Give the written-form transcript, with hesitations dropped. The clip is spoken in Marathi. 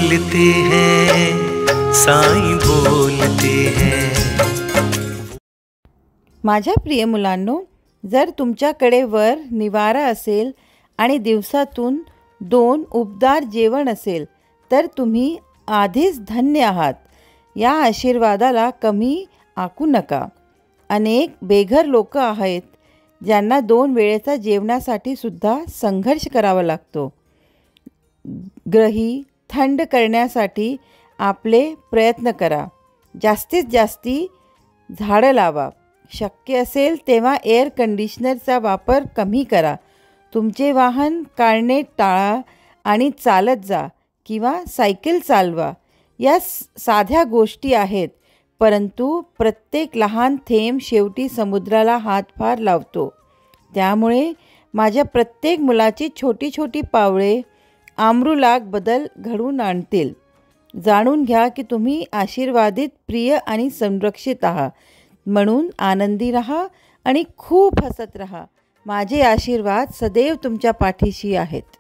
बोलते हैं, साईं बोलते हैं। माझ्या प्रिय मुलांनो, जर तुमच्याकडे वर निवारा असेल आणि दिवसातून 2 उबदार जेवण असेल तर तुम्ही आधीच धन्य आहात। या आशीर्वादाला कमी आखू नका। अनेक बेघर लोक आहेत ज्यांना 2 वेळेचा जेवणासाठी सुद्धा संघर्ष करावा लागतो। ग्रही थंड करण्यासाठी आपले प्रयत्न करा। जास्तीत जास्ती झाडं लावा। शक्य असेल तेव्हा एअर कंडिशनरचा वापर कमी करा। तुमचे वाहन काढणे टाळा आणि चालत जा किंवा सायकल चालवा। या साध्या गोष्टी आहेत, परंतु प्रत्येक लहान थेंब शेवटी समुद्राला हातभार लावतो। त्यामुळे माझ्या प्रत्येक मुलाची छोटी छोटी पावले आमूलाग्र बदल घडवून आणतील। जाणून घ्या की तुम्ही आशीर्वादित, प्रिय आणि संरक्षित आहात। म्हणून आनंदी रहा आणि खूप हसत रहा। माझे आशीर्वाद सदैव तुमच्या पाठीशी आहेत।